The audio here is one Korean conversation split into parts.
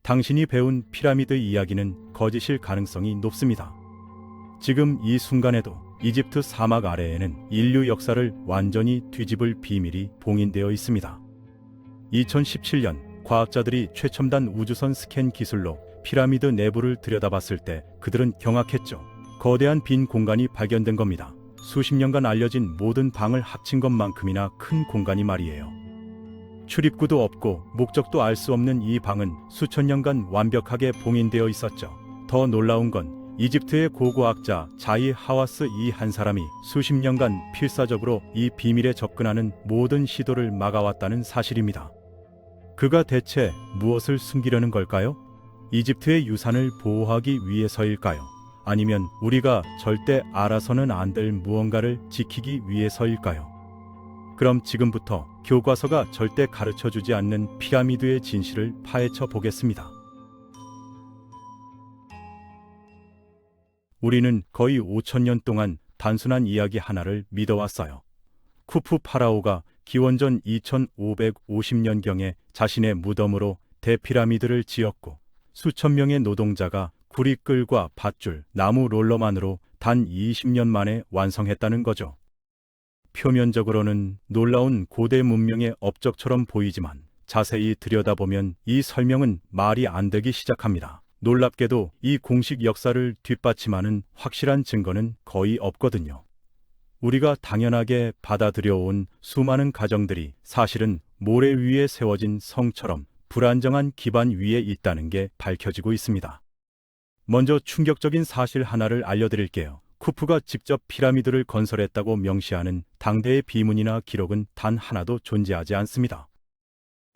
당신이 배운 피라미드 이야기는 거짓일 가능성이 높습니다. 지금 이 순간에도 이집트 사막 아래에는 인류 역사를 완전히 뒤집을 비밀이 봉인되어 있습니다. 2017년 과학자들이 최첨단 우주선 스캔 기술로 피라미드 내부를 들여다봤을 때 그들은 경악했죠. 거대한 빈 공간이 발견된 겁니다. 수십 년간 알려진 모든 방을 합친 것만큼이나 큰 공간이 말이에요. 출입구도 없고 목적도 알 수 없는 이 방은 수천 년간 완벽하게 봉인되어 있었죠. 더 놀라운 건 이집트의 고고학자 자이 하와스 이 한 사람이 수십 년간 필사적으로 이 비밀에 접근하는 모든 시도를 막아왔다는 사실입니다. 그가 대체 무엇을 숨기려는 걸까요? 이집트의 유산을 보호하기 위해서일까요? 아니면 우리가 절대 알아서는 안 될 무언가를 지키기 위해서일까요? 그럼 지금부터 교과서가 절대 가르쳐주지 않는 피라미드의 진실을 파헤쳐 보겠습니다. 우리는 거의 5,000년 동안 단순한 이야기 하나를 믿어왔어요. 쿠푸 파라오가 기원전 2550년경에 자신의 무덤으로 대피라미드를 지었고 수천 명의 노동자가 구리끌과 밧줄, 나무 롤러만으로 단 20년 만에 완성했다는 거죠. 표면적으로는 놀라운 고대 문명의 업적처럼 보이지만 자세히 들여다보면 이 설명은 말이 안 되기 시작합니다. 놀랍게도 이 공식 역사를 뒷받침하는 확실한 증거는 거의 없거든요. 우리가 당연하게 받아들여온 수많은 가정들이 사실은 모래 위에 세워진 성처럼 불안정한 기반 위에 있다는 게 밝혀지고 있습니다. 먼저 충격적인 사실 하나를 알려드릴게요. 쿠푸가 직접 피라미드를 건설했다고 명시하는 당대의 비문이나 기록은 단 하나도 존재하지 않습니다.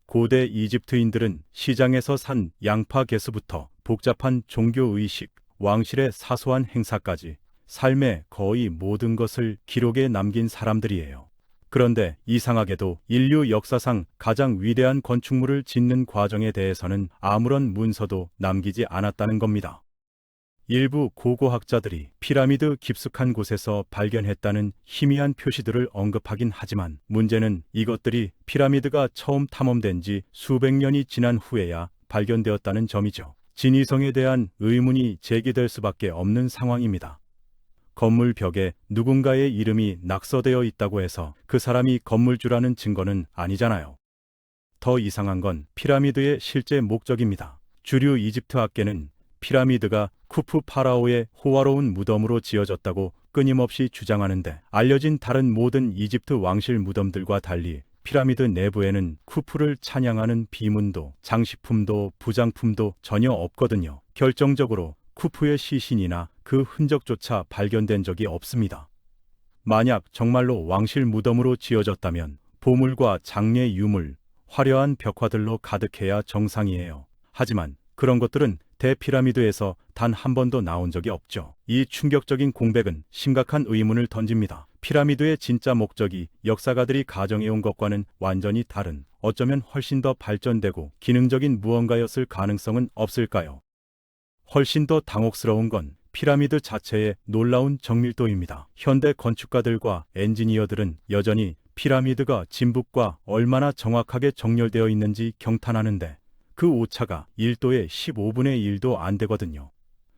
고대 이집트인들은 시장에서 산 양파 개수부터 복잡한 종교의식, 왕실의 사소한 행사까지 삶의 거의 모든 것을 기록에 남긴 사람들이에요. 그런데 이상하게도 인류 역사상 가장 위대한 건축물을 짓는 과정에 대해서는 아무런 문서도 남기지 않았다는 겁니다. 일부 고고학자들이 피라미드 깊숙한 곳에서 발견했다는 희미한 표시들을 언급하긴 하지만 문제는 이것들이 피라미드가 처음 탐험된 지 수백 년이 지난 후에야 발견되었다는 점이죠. 진위성에 대한 의문이 제기될 수밖에 없는 상황입니다. 건물 벽에 누군가의 이름이 낙서되어 있다고 해서 그 사람이 건물주라는 증거는 아니잖아요. 더 이상한 건 피라미드의 실제 목적입니다. 주류 이집트학계는 피라미드가 쿠푸 파라오의 호화로운 무덤으로 지어졌다고 끊임없이 주장하는데 알려진 다른 모든 이집트 왕실 무덤들과 달리 피라미드 내부에는 쿠푸를 찬양하는 비문도 장식품도 부장품도 전혀 없거든요. 결정적으로 쿠푸의 시신이나 그 흔적조차 발견된 적이 없습니다. 만약 정말로 왕실 무덤으로 지어졌다면 보물과 장례 유물, 화려한 벽화들로 가득해야 정상이에요. 하지만 그런 것들은 대피라미드에서 단 한 번도 나온 적이 없죠. 이 충격적인 공백은 심각한 의문을 던집니다. 피라미드의 진짜 목적이 역사가들이 가정해온 것과는 완전히 다른, 어쩌면 훨씬 더 발전되고 기능적인 무언가였을 가능성은 없을까요? 훨씬 더 당혹스러운 건 피라미드 자체의 놀라운 정밀도입니다. 현대 건축가들과 엔지니어들은 여전히 피라미드가 진북과 얼마나 정확하게 정렬되어 있는지 경탄하는데 그 오차가 1도에 15분의 1도 안 되거든요.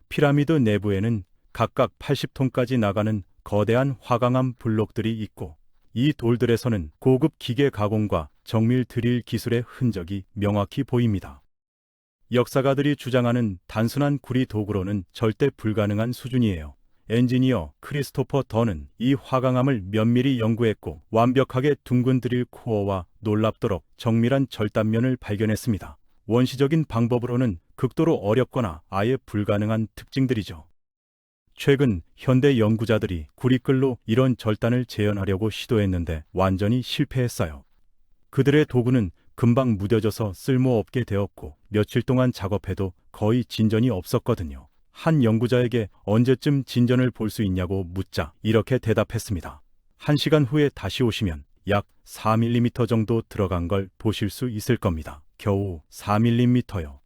피라미드 내부에는 각각 80톤까지 나가는 거대한 화강암 블록들이 있고 이 돌들에서는 고급 기계 가공과 정밀 드릴 기술의 흔적이 명확히 보입니다. 역사가들이 주장하는 단순한 구리 도구로는 절대 불가능한 수준이에요. 엔지니어 크리스토퍼 던은 이 화강암을 면밀히 연구했고 완벽하게 둥근 드릴 코어와 놀랍도록 정밀한 절단면을 발견했습니다. 원시적인 방법으로는 극도로 어렵거나 아예 불가능한 특징들이죠. 최근 현대 연구자들이 구리끌로 이런 절단을 재현하려고 시도했는데 완전히 실패했어요. 그들의 도구는 금방 무뎌져서 쓸모없게 되었고 며칠 동안 작업해도 거의 진전이 없었거든요. 한 연구자에게 언제쯤 진전을 볼 수 있냐고 묻자 이렇게 대답했습니다. 1시간 후에 다시 오시면 약 4mm 정도 들어간 걸 보실 수 있을 겁니다. 겨우 4mm요.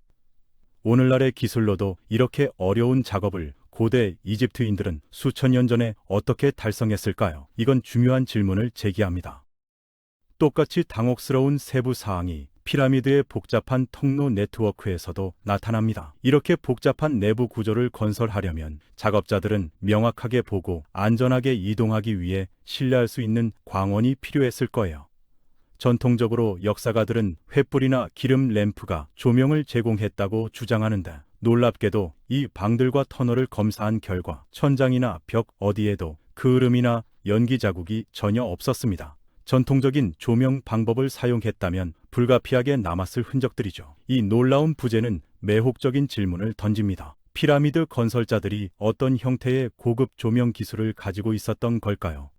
오늘날의 기술로도 이렇게 어려운 작업을 고대 이집트인들은 수천 년 전에 어떻게 달성했을까요? 이건 중요한 질문을 제기합니다. 똑같이 당혹스러운 세부 사항이 피라미드의 복잡한 통로 네트워크에서도 나타납니다. 이렇게 복잡한 내부 구조를 건설하려면 작업자들은 명확하게 보고 안전하게 이동하기 위해 신뢰할 수 있는 광원이 필요했을 거예요. 전통적으로 역사가들은 횃불이나 기름 램프가 조명을 제공했다고 주장하는데, 놀랍게도 이 방들과 터널을 검사한 결과 천장이나 벽 어디에도 그을음이나 연기 자국이 전혀 없었습니다. 전통적인 조명 방법을 사용했다면 불가피하게 남았을 흔적들이죠. 이 놀라운 부재는 매혹적인 질문을 던집니다. 피라미드 건설자들이 어떤 형태의 고급 조명 기술을 가지고 있었던 걸까요?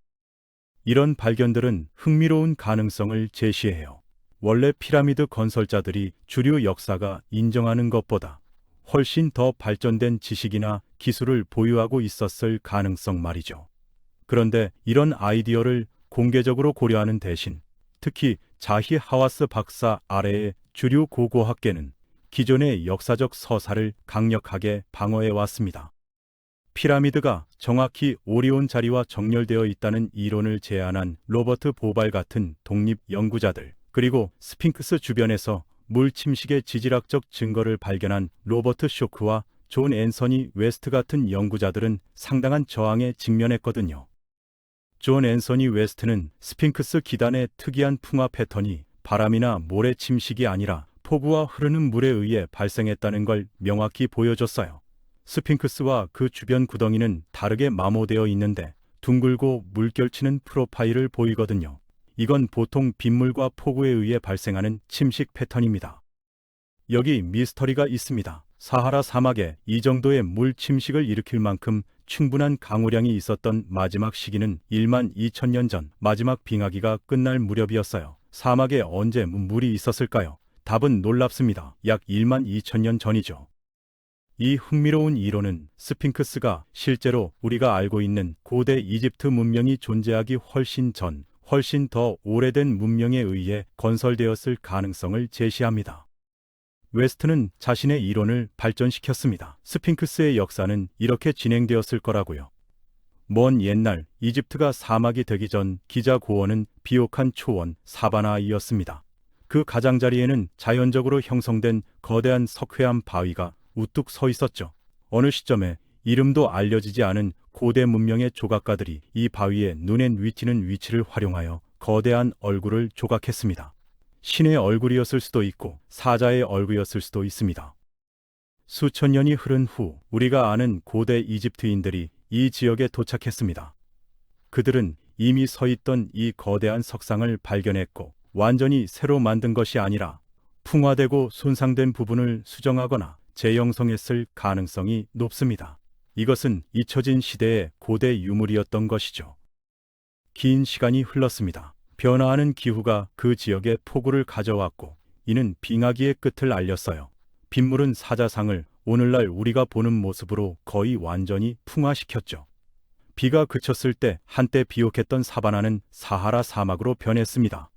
이런 발견들은 흥미로운 가능성을 제시해요. 원래 피라미드 건설자들이 주류 역사가 인정하는 것보다 훨씬 더 발전된 지식이나 기술을 보유하고 있었을 가능성 말이죠. 그런데 이런 아이디어를 공개적으로 고려하는 대신 특히 자히 하와스 박사 아래의 주류 고고학계는 기존의 역사적 서사를 강력하게 방어해 왔습니다. 피라미드가 정확히 오리온 자리와 정렬되어 있다는 이론을 제안한 로버트 보발 같은 독립 연구자들, 그리고 스핑크스 주변에서 물 침식의 지질학적 증거를 발견한 로버트 쇼크와 존 앤서니 웨스트 같은 연구자들은 상당한 저항에 직면했거든요. 존 앤서니 웨스트는 스핑크스 기단의 특이한 풍화 패턴이 바람이나 모래 침식이 아니라 폭우와 흐르는 물에 의해 발생했다는 걸 명확히 보여줬어요. 스핑크스와 그 주변 구덩이는 다르게 마모되어 있는데 둥글고 물결치는 프로파일을 보이거든요. 이건 보통 빗물과 폭우에 의해 발생하는 침식 패턴입니다. 여기 미스터리가 있습니다. 사하라 사막에 이 정도의 물 침식을 일으킬 만큼 충분한 강우량이 있었던 마지막 시기는 1만 2천년 전 마지막 빙하기가 끝날 무렵이었어요. 사막에 언제 물이 있었을까요? 답은 놀랍습니다. 약 1만 2천년 전이죠. 이 흥미로운 이론은 스핑크스가 실제로 우리가 알고 있는 고대 이집트 문명이 존재하기 훨씬 전, 훨씬 더 오래된 문명에 의해 건설되었을 가능성을 제시합니다. 웨스트는 자신의 이론을 발전시켰습니다. 스핑크스의 역사는 이렇게 진행되었을 거라고요. 먼 옛날 이집트가 사막이 되기 전 기자 고원은 비옥한 초원 사바나이었습니다. 그 가장자리에는 자연적으로 형성된 거대한 석회암 바위가 우뚝 서 있었죠. 어느 시점에 이름도 알려지지 않은 고대 문명의 조각가들이 이 바위에 눈에 위치는 위치를 활용하여 거대한 얼굴을 조각했습니다. 신의 얼굴이었을 수도 있고 사자의 얼굴이었을 수도 있습니다. 수천 년이 흐른 후 우리가 아는 고대 이집트인들이 이 지역에 도착했습니다. 그들은 이미 서 있던 이 거대한 석상을 발견했고 완전히 새로 만든 것이 아니라 풍화되고 손상된 부분을 수정하거나 재형성했을 가능성이 높습니다. 이것은 잊혀진 시대의 고대 유물이었던 것이죠. 긴 시간이 흘렀습니다. 변화하는 기후가 그 지역에 폭우를 가져왔고 이는 빙하기의 끝을 알렸어요. 빗물은 사자상을 오늘날 우리가 보는 모습으로 거의 완전히 풍화시켰죠. 비가 그쳤을 때 한때 비옥했던 사바나는 사하라 사막으로 변했습니다.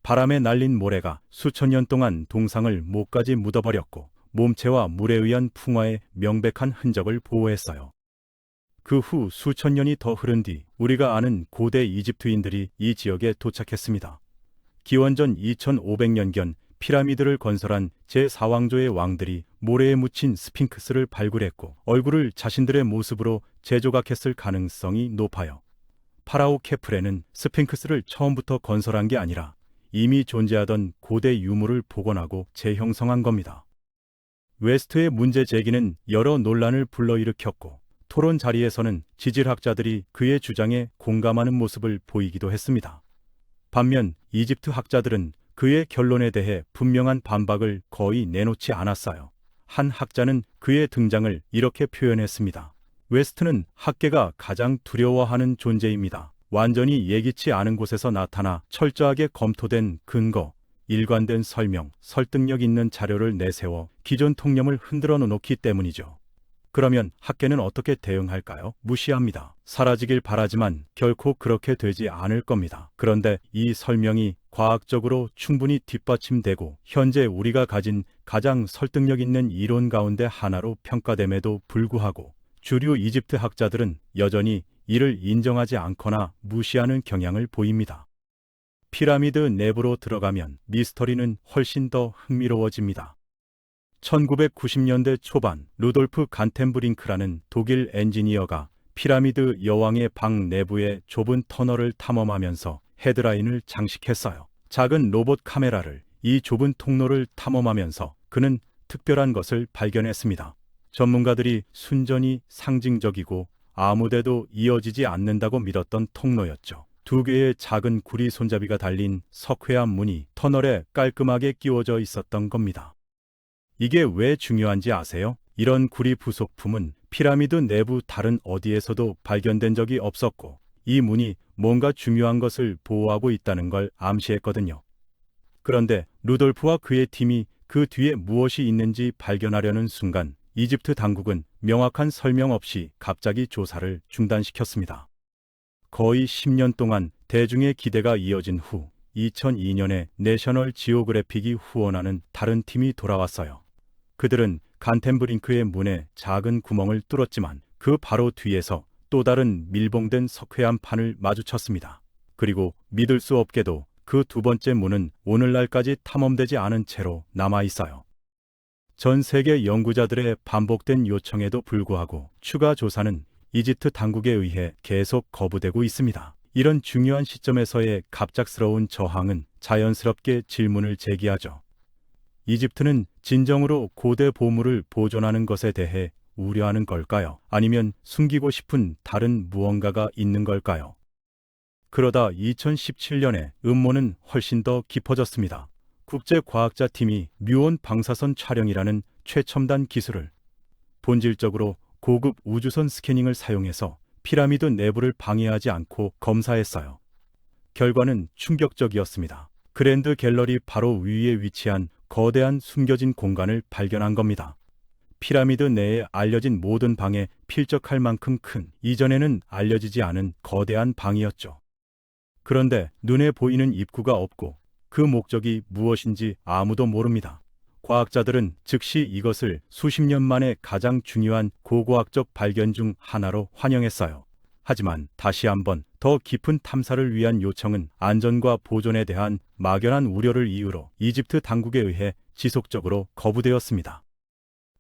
바람에 날린 모래가 수천 년 동안 동상을 목까지 묻어버렸고 몸체와 물에 의한 풍화의 명백한 흔적을 보호했어요. 그 후 수천 년이 더 흐른 뒤 우리가 아는 고대 이집트인들이 이 지역에 도착했습니다. 기원전 2500년경 피라미드를 건설한 제4왕조의 왕들이 모래에 묻힌 스핑크스를 발굴했고 얼굴을 자신들의 모습으로 재조각했을 가능성이 높아요. 파라오 케프레는 스핑크스를 처음부터 건설한 게 아니라 이미 존재하던 고대 유물을 복원하고 재형성한 겁니다. 웨스트의 문제 제기는 여러 논란을 불러일으켰고 토론 자리에서는 지질학자들이 그의 주장에 공감하는 모습을 보이기도 했습니다. 반면 이집트 학자들은 그의 결론에 대해 분명한 반박을 거의 내놓지 않았어요. 한 학자는 그의 등장을 이렇게 표현했습니다. 웨스트는 학계가 가장 두려워하는 존재입니다. 완전히 예기치 않은 곳에서 나타나 철저하게 검토된 근거, 일관된 설명, 설득력 있는 자료를 내세워 기존 통념을 흔들어 놓기 때문이죠. 그러면 학계는 어떻게 대응할까요? 무시합니다. 사라지길 바라지만 결코 그렇게 되지 않을 겁니다. 그런데 이 설명이 과학적으로 충분히 뒷받침되고 현재 우리가 가진 가장 설득력 있는 이론 가운데 하나로 평가됨에도 불구하고 주류 이집트 학자들은 여전히 이를 인정하지 않거나 무시하는 경향을 보입니다. 피라미드 내부로 들어가면 미스터리는 훨씬 더 흥미로워집니다. 1990년대 초반 루돌프 간텐브링크라는 독일 엔지니어가 피라미드 여왕의 방 내부의 좁은 터널을 탐험하면서 헤드라인을 장식했어요. 작은 로봇 카메라를 이 좁은 통로를 탐험하면서 그는 특별한 것을 발견했습니다. 전문가들이 순전히 상징적이고 아무데도 이어지지 않는다고 믿었던 통로였죠. 2개의 작은 구리 손잡이가 달린 석회암 문이 터널에 깔끔하게 끼워져 있었던 겁니다. 이게 왜 중요한지 아세요? 이런 구리 부속품은 피라미드 내부 다른 어디에서도 발견된 적이 없었고, 이 문이 뭔가 중요한 것을 보호하고 있다는 걸 암시했거든요. 그런데 루돌프와 그의 팀이 그 뒤에 무엇이 있는지 발견하려는 순간 이집트 당국은 명확한 설명 없이 갑자기 조사를 중단시켰습니다. 거의 10년 동안 대중의 기대가 이어진 후 2002년에 내셔널 지오그래픽이 후원하는 다른 팀이 돌아왔어요. 그들은 간텐브링크의 문에 작은 구멍을 뚫었지만 그 바로 뒤에서 또 다른 밀봉된 석회암 판을 마주쳤습니다. 그리고 믿을 수 없게도 그 2번째 문은 오늘날까지 탐험되지 않은 채로 남아 있어요. 전 세계 연구자들의 반복된 요청에도 불구하고 추가 조사는 이집트 당국에 의해 계속 거부되고 있습니다. 이런 중요한 시점에서의 갑작스러운 저항은 자연스럽게 질문을 제기하죠. 이집트는 진정으로 고대 보물을 보존하는 것에 대해 우려하는 걸까요? 아니면 숨기고 싶은 다른 무언가가 있는 걸까요? 그러다 2017년에 음모는 훨씬 더 깊어졌습니다. 국제과학자팀이 뮤온 방사선 촬영이라는 최첨단 기술을 본질적으로 고급 우주선 스캐닝을 사용해서 피라미드 내부를 방해하지 않고 검사했어요. 결과는 충격적이었습니다. 그랜드 갤러리 바로 위에 위치한 거대한 숨겨진 공간을 발견한 겁니다. 피라미드 내에 알려진 모든 방에 필적할 만큼 큰, 이전에는 알려지지 않은 거대한 방이었죠. 그런데 눈에 보이는 입구가 없고 그 목적이 무엇인지 아무도 모릅니다. 과학자들은 즉시 이것을 수십 년 만에 가장 중요한 고고학적 발견 중 하나로 환영했어요. 하지만 다시 한번 더 깊은 탐사를 위한 요청은 안전과 보존에 대한 막연한 우려를 이유로 이집트 당국에 의해 지속적으로 거부되었습니다.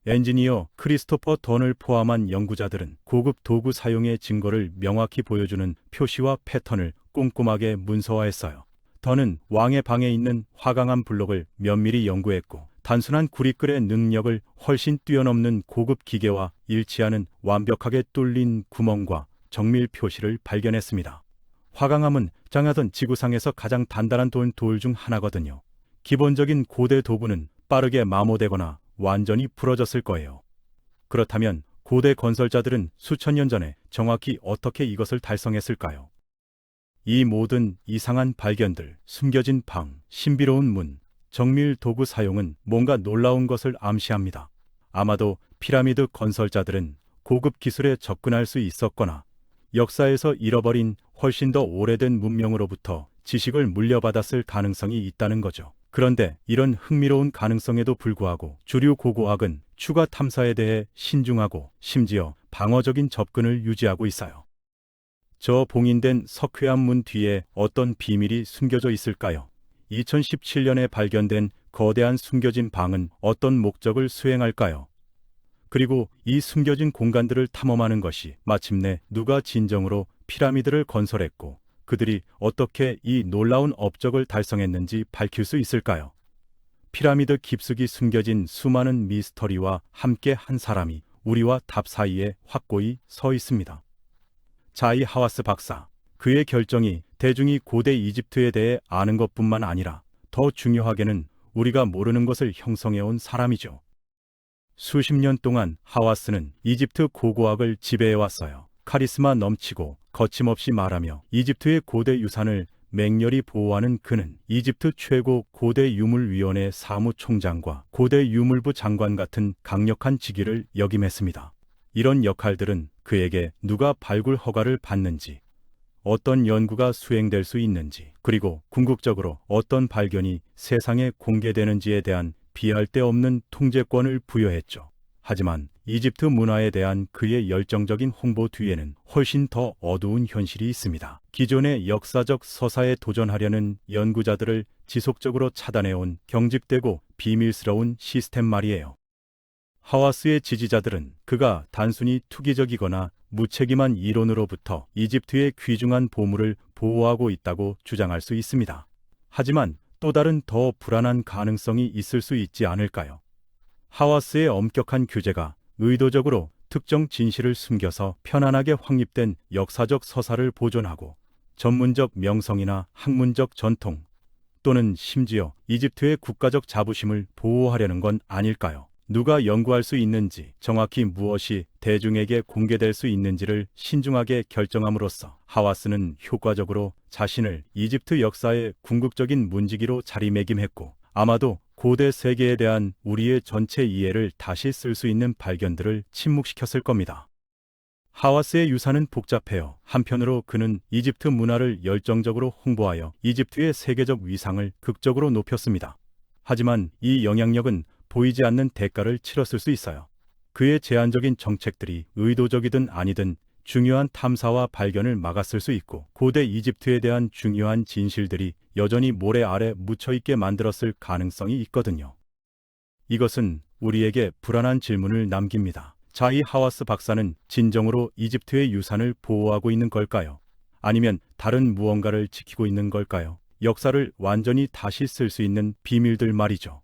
엔지니어 크리스토퍼 던을 포함한 연구자들은 고급 도구 사용의 증거를 명확히 보여주는 표시와 패턴을 꼼꼼하게 문서화했어요. 던은 왕의 방에 있는 화강암 블록을 면밀히 연구했고, 단순한 구리끌의 능력을 훨씬 뛰어넘는 고급 기계와 일치하는 완벽하게 뚫린 구멍과 정밀 표시를 발견했습니다. 화강암은 장하던 지구상에서 가장 단단한 돌 중 하나거든요. 기본적인 고대 도구는 빠르게 마모되거나 완전히 부러졌을 거예요. 그렇다면 고대 건설자들은 수천 년 전에 정확히 어떻게 이것을 달성했을까요? 이 모든 이상한 발견들, 숨겨진 방, 신비로운 문, 정밀 도구 사용은 뭔가 놀라운 것을 암시합니다. 아마도 피라미드 건설자들은 고급 기술에 접근할 수 있었거나 역사에서 잃어버린 훨씬 더 오래된 문명으로부터 지식을 물려받았을 가능성이 있다는 거죠. 그런데 이런 흥미로운 가능성에도 불구하고 주류 고고학은 추가 탐사에 대해 신중하고 심지어 방어적인 접근을 유지하고 있어요. 저 봉인된 석회암 문 뒤에 어떤 비밀이 숨겨져 있을까요? 2017년에 발견된 거대한 숨겨진 방은 어떤 목적을 수행할까요? 그리고 이 숨겨진 공간들을 탐험하는 것이 마침내 누가 진정으로 피라미드를 건설했고 그들이 어떻게 이 놀라운 업적을 달성했는지 밝힐 수 있을까요? 피라미드 깊숙이 숨겨진 수많은 미스터리와 함께 한 사람이 우리와 답 사이에 확고히 서 있습니다. 자이 하와스 박사, 그의 결정이 대중이 고대 이집트에 대해 아는 것뿐만 아니라 더 중요하게는 우리가 모르는 것을 형성해온 사람이죠. 수십 년 동안 하와스는 이집트 고고학을 지배해왔어요. 카리스마 넘치고 거침없이 말하며 이집트의 고대 유산을 맹렬히 보호하는 그는 이집트 최고 고대 유물위원회 사무총장과 고대 유물부 장관 같은 강력한 직위를 역임했습니다. 이런 역할들은 그에게 누가 발굴 허가를 받는지, 어떤 연구가 수행될 수 있는지, 그리고 궁극적으로 어떤 발견이 세상에 공개되는지에 대한 비할 데 없는 통제권을 부여했죠. 하지만 이집트 문화에 대한 그의 열정적인 홍보 뒤에는 훨씬 더 어두운 현실이 있습니다. 기존의 역사적 서사에 도전하려는 연구자들을 지속적으로 차단해온 경직되고 비밀스러운 시스템 말이에요. 하와스의 지지자들은 그가 단순히 투기적이거나 무책임한 이론으로부터 이집트의 귀중한 보물을 보호하고 있다고 주장할 수 있습니다. 하지만 또 다른 더 불안한 가능성이 있을 수 있지 않을까요? 하와스의 엄격한 규제가 의도적으로 특정 진실을 숨겨서 편안하게 확립된 역사적 서사를 보존하고 전문적 명성이나 학문적 전통 또는 심지어 이집트의 국가적 자부심을 보호하려는 건 아닐까요? 누가 연구할 수 있는지, 정확히 무엇이 대중에게 공개될 수 있는지를 신중하게 결정함으로써 하와스는 효과적으로 자신을 이집트 역사의 궁극적인 문지기로 자리매김했고, 아마도 고대 세계에 대한 우리의 전체 이해를 다시 쓸 수 있는 발견들을 침묵시켰을 겁니다. 하와스의 유산은 복잡해요. 한편으로 그는 이집트 문화를 열정적으로 홍보하여 이집트의 세계적 위상을 극적으로 높였습니다. 하지만 이 영향력은 보이지 않는 대가를 치렀을 수 있어요. 그의 제한적인 정책들이 의도적이든 아니든 중요한 탐사와 발견을 막았을 수 있고, 고대 이집트에 대한 중요한 진실들이 여전히 모래 아래 묻혀있게 만들었을 가능성이 있거든요. 이것은 우리에게 불안한 질문을 남깁니다. 자, 이 하와스 박사는 진정으로 이집트의 유산을 보호하고 있는 걸까요? 아니면 다른 무언가를 지키고 있는 걸까요? 역사를 완전히 다시 쓸 수 있는 비밀들 말이죠.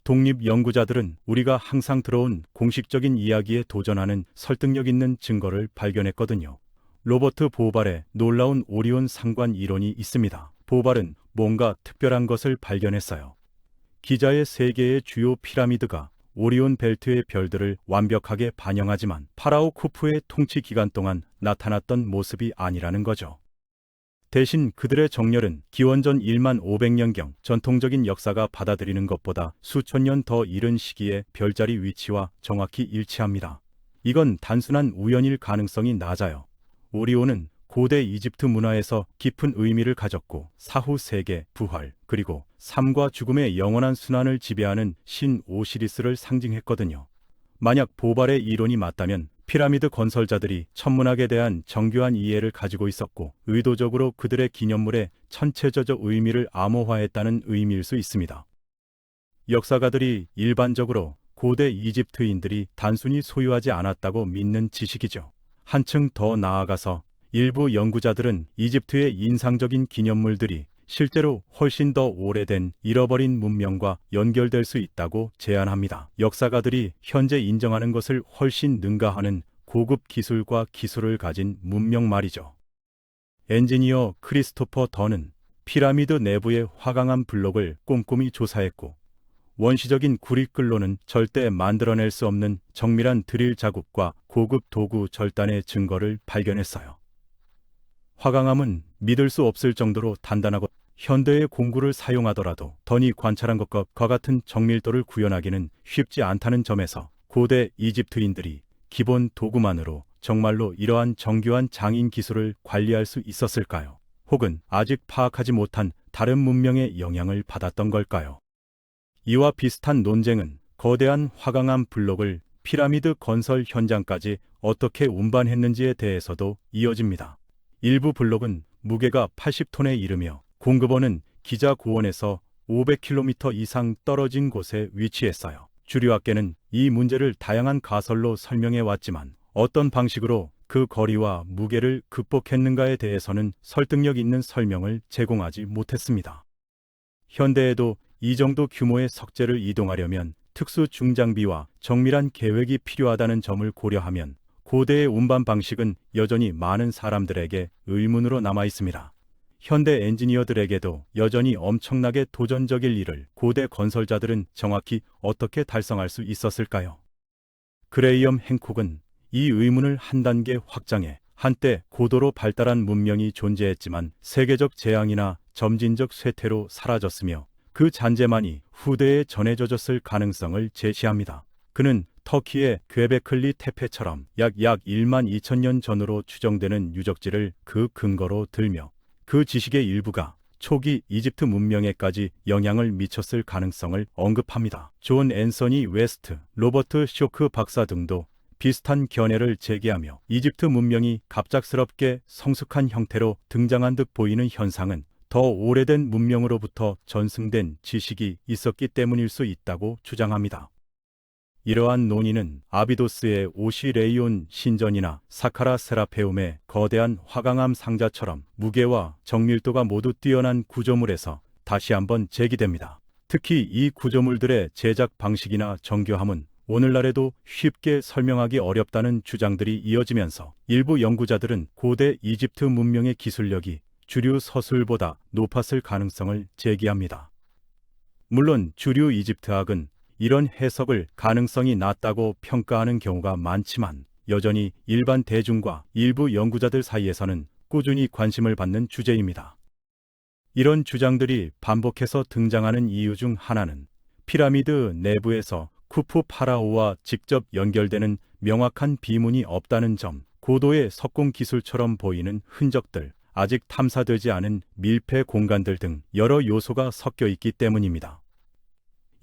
독립 연구자들은 우리가 항상 들어온 공식적인 이야기에 도전하는 설득력 있는 증거를 발견했거든요. 로버트 보발의 놀라운 오리온 상관 이론이 있습니다. 보발은 뭔가 특별한 것을 발견했어요. 기자의 세 개의 주요 피라미드가 오리온 벨트의 별들을 완벽하게 반영하지만 파라오 쿠푸의 통치 기간 동안 나타났던 모습이 아니라는 거죠. 대신 그들의 정렬은 기원전 1만 500년경 전통적인 역사가 받아들이는 것보다 수천 년 더 이른 시기의 별자리 위치와 정확히 일치합니다. 이건 단순한 우연일 가능성이 낮아요. 오리온은 고대 이집트 문화에서 깊은 의미를 가졌고, 사후 세계, 부활, 그리고 삶과 죽음의 영원한 순환을 지배하는 신 오시리스를 상징했거든요. 만약 보발의 이론이 맞다면 피라미드 건설자들이 천문학에 대한 정교한 이해를 가지고 있었고, 의도적으로 그들의 기념물에 천체적인 의미를 암호화했다는 의미일 수 있습니다. 역사가들이 일반적으로 고대 이집트인들이 단순히 소유하지 않았다고 믿는 지식이죠. 한층 더 나아가서 일부 연구자들은 이집트의 인상적인 기념물들이 실제로 훨씬 더 오래된 잃어버린 문명과 연결될 수 있다고 제안합니다. 역사가들이 현재 인정하는 것을 훨씬 능가하는 고급 기술과 기술을 가진 문명 말이죠. 엔지니어 크리스토퍼 던은 피라미드 내부의 화강암 블록을 꼼꼼히 조사했고, 원시적인 구리끌로는 절대 만들어낼 수 없는 정밀한 드릴 자국과 고급 도구 절단의 증거를 발견했어요. 화강암은 믿을 수 없을 정도로 단단하고, 현대의 공구를 사용하더라도 던이 관찰한 것과 같은 정밀도를 구현하기는 쉽지 않다는 점에서 고대 이집트인들이 기본 도구만으로 정말로 이러한 정교한 장인 기술을 관리할 수 있었을까요? 혹은 아직 파악하지 못한 다른 문명의 영향을 받았던 걸까요? 이와 비슷한 논쟁은 거대한 화강암 블록을 피라미드 건설 현장까지 어떻게 운반했는지에 대해서도 이어집니다. 일부 블록은 무게가 80톤에 이르며 공급원은 기자 고원에서 500km 이상 떨어진 곳에 위치했어요. 주류학계는 이 문제를 다양한 가설로 설명해 왔지만, 어떤 방식으로 그 거리와 무게를 극복했는가에 대해서는 설득력 있는 설명을 제공하지 못했습니다. 현대에도 이 정도 규모의 석재를 이동하려면 특수 중장비와 정밀한 계획이 필요하다는 점을 고려하면 고대의 운반 방식은 여전히 많은 사람들에게 의문으로 남아 있습니다. 현대 엔지니어들에게도 여전히 엄청나게 도전적일 일을 고대 건설자들은 정확히 어떻게 달성할 수 있었을까요? 그레이엄 행콕은 이 의문을 한 단계 확장해 한때 고도로 발달한 문명이 존재했지만 세계적 재앙이나 점진적 쇠퇴로 사라졌으며 그 잔재만이 후대에 전해져졌을 가능성을 제시합니다. 그는 터키의 괴베클리 테페처럼 약 1만 2천 년 전으로 추정되는 유적지를 그 근거로 들며 그 지식의 일부가 초기 이집트 문명에까지 영향을 미쳤을 가능성을 언급합니다. 존 앤서니 웨스트, 로버트 쇼크 박사 등도 비슷한 견해를 제기하며 이집트 문명이 갑작스럽게 성숙한 형태로 등장한 듯 보이는 현상은 더 오래된 문명으로부터 전승된 지식이 있었기 때문일 수 있다고 주장합니다. 이러한 논의는 아비도스의 오시레이온 신전이나 사카라 세라페움의 거대한 화강암 상자처럼 무게와 정밀도가 모두 뛰어난 구조물에서 다시 한번 제기됩니다. 특히 이 구조물들의 제작 방식이나 정교함은 오늘날에도 쉽게 설명하기 어렵다는 주장들이 이어지면서 일부 연구자들은 고대 이집트 문명의 기술력이 주류 서술보다 높았을 가능성을 제기합니다. 물론 주류 이집트학은 이런 해석을 가능성이 낮다고 평가하는 경우가 많지만 여전히 일반 대중과 일부 연구자들 사이에서는 꾸준히 관심을 받는 주제입니다. 이런 주장들이 반복해서 등장하는 이유 중 하나는 피라미드 내부에서 쿠푸 파라오와 직접 연결되는 명확한 비문이 없다는 점, 고도의 석공 기술처럼 보이는 흔적들, 아직 탐사되지 않은 밀폐 공간들 등 여러 요소가 섞여 있기 때문입니다.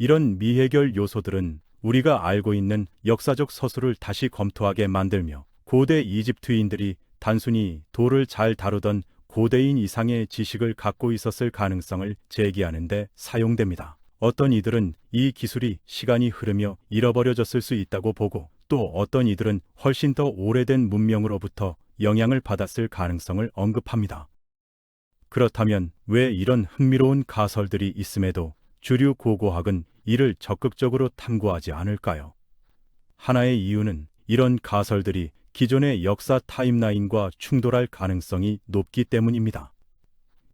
이런 미해결 요소들은 우리가 알고 있는 역사적 서술을 다시 검토하게 만들며 고대 이집트인들이 단순히 돌을 잘 다루던 고대인 이상의 지식을 갖고 있었을 가능성을 제기하는 데 사용됩니다. 어떤 이들은 이 기술이 시간이 흐르며 잃어버려졌을 수 있다고 보고 또 어떤 이들은 훨씬 더 오래된 문명으로부터 영향을 받았을 가능성을 언급합니다. 그렇다면 왜 이런 흥미로운 가설들이 있음에도 주류 고고학은 이를 적극적으로 탐구하지 않을까요? 하나의 이유는 이런 가설들이 기존의 역사 타임라인과 충돌할 가능성이 높기 때문입니다.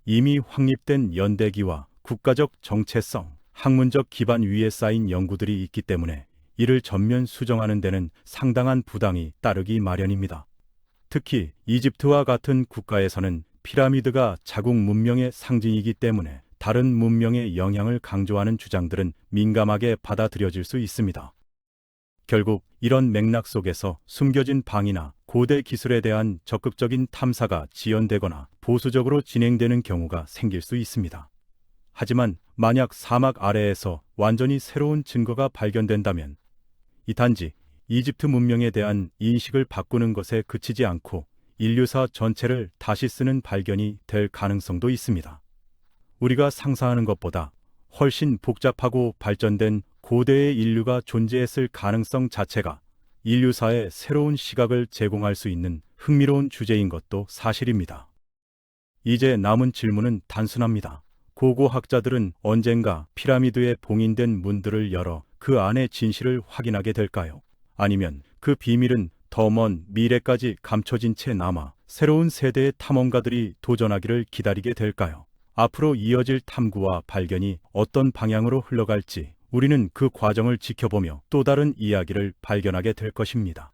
이미 확립된 연대기와 국가적 정체성, 학문적 기반 위에 쌓인 연구들이 있기 때문에 이를 전면 수정하는 데는 상당한 부담이 따르기 마련입니다. 특히 이집트와 같은 국가에서는 피라미드가 자국 문명의 상징이기 때문에 다른 문명의 영향을 강조하는 주장들은 민감하게 받아들여질 수 있습니다. 결국 이런 맥락 속에서 숨겨진 방이나 고대 기술에 대한 적극적인 탐사가 지연되거나 보수적으로 진행되는 경우가 생길 수 있습니다. 하지만 만약 사막 아래에서 완전히 새로운 증거가 발견된다면 이 단지 이집트 문명에 대한 인식을 바꾸는 것에 그치지 않고 인류사 전체를 다시 쓰는 발견이 될 가능성도 있습니다. 우리가 상상하는 것보다 훨씬 복잡하고 발전된 고대의 인류가 존재했을 가능성 자체가 인류사에 새로운 시각을 제공할 수 있는 흥미로운 주제인 것도 사실입니다. 이제 남은 질문은 단순합니다. 고고학자들은 언젠가 피라미드에 봉인된 문들을 열어 그 안의 진실을 확인하게 될까요? 아니면 그 비밀은 더 먼 미래까지 감춰진 채 남아 새로운 세대의 탐험가들이 도전하기를 기다리게 될까요? 앞으로 이어질 탐구와 발견이 어떤 방향으로 흘러갈지 우리는 그 과정을 지켜보며 또 다른 이야기를 발견하게 될 것입니다.